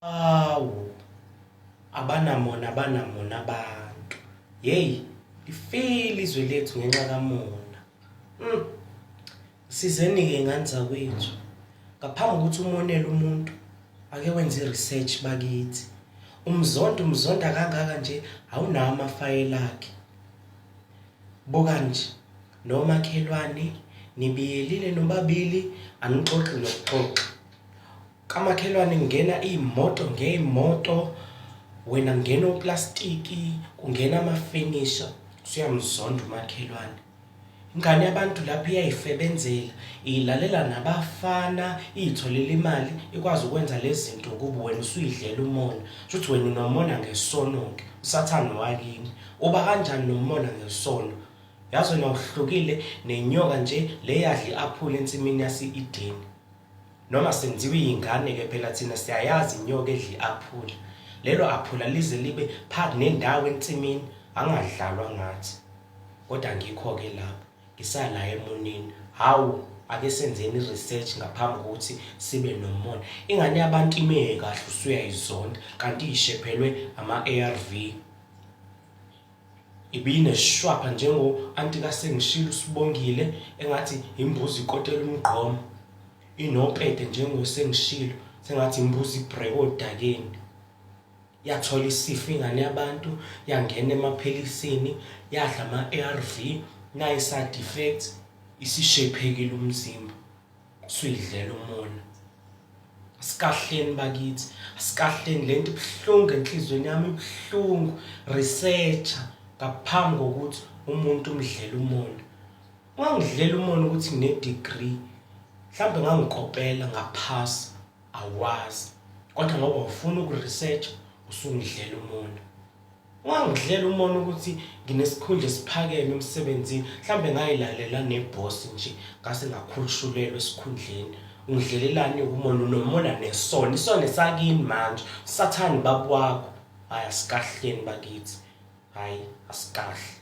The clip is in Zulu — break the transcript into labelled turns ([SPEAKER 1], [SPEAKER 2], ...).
[SPEAKER 1] Awu, abanamona abantu. Hey, lifile izwe lethu ngenxa kaMona. Sizeni-ke ngani zakwethu. Ngaphambi kokuthi umonele umuntu, ake wenze i-research bakithi. Umzonda kangaka nje awunawo amafayela akhe. Buka nje, nomakhelwane nibiyelile nobabili anixoxi nokuxoxa. Kamakhelwane ngena iy'moto ngey'moto, wena ngena oplastiki, kungena amafenisha, usuyamzonda umakhelwane. Ingane yabantu lapho iyay'febenzela, ilalela nabafana, iy'tholela imali, ikwazi ukwenza lezi zinto kubo wena usuyidlela umona. Shuthi wena unomona ngesono-ke, usathane wakini. Uba kanjani nomona ngesono? Yazi wena uhlukile nenyoka nje le yadla i-aphula ensimini yase-Edeni. Noma senziwe iy'ngane-ke phela thina siyayazi inyoka edla i-aphula. Lelo aphula lize libe phakathi nendawo ensimini, angadlalwa ngathi. Kodwa ngikho-ke lapho, ngisala emoneni. Hawu, ake senzeni i-research ngaphambi kokuthi sibe nomona. Ingane yabantu ime kahle usuyayizonda, kanti ishephelwe ama-ARV. Ibinesishwapha njengo-anti kaSengishilo uSibongile, engathi imbuzi ikotela umgqomo. Inopete njengoSengishilo, sengathi imbuzi ibhreke odakeni. Yathola isifo ingane yabantu, yangena emaphilisini, yadla ama-ARV, nayi-side effect, isishephekile umzimba. Usuyidlela umona. Asikahleni bakithi, asikahleni lento ibuhlungu enhlizweni yami ibuhlungu. Researcher ngaphambi kokuthi umuntu umdlele umona. Ungangidlela umona ukuthi ngine-degree, mhlawumbe ngangikopela ngaphasa, awazi. Kodwa ngoba ufuna uku-research, usungidlela umona. Ungangidlela umona ukuthi nginesikhundla esiphakeme emsebenzini, mhlawumbe ngayilalela nebhosi nje, ngase ngakhushulelwa esikhundleni. Ungidlelelani umona? Unomona nesono, isono esakini manje, usathane baba wakho. Hhayi, asikahleni bakithi. Hhayi, asikahle.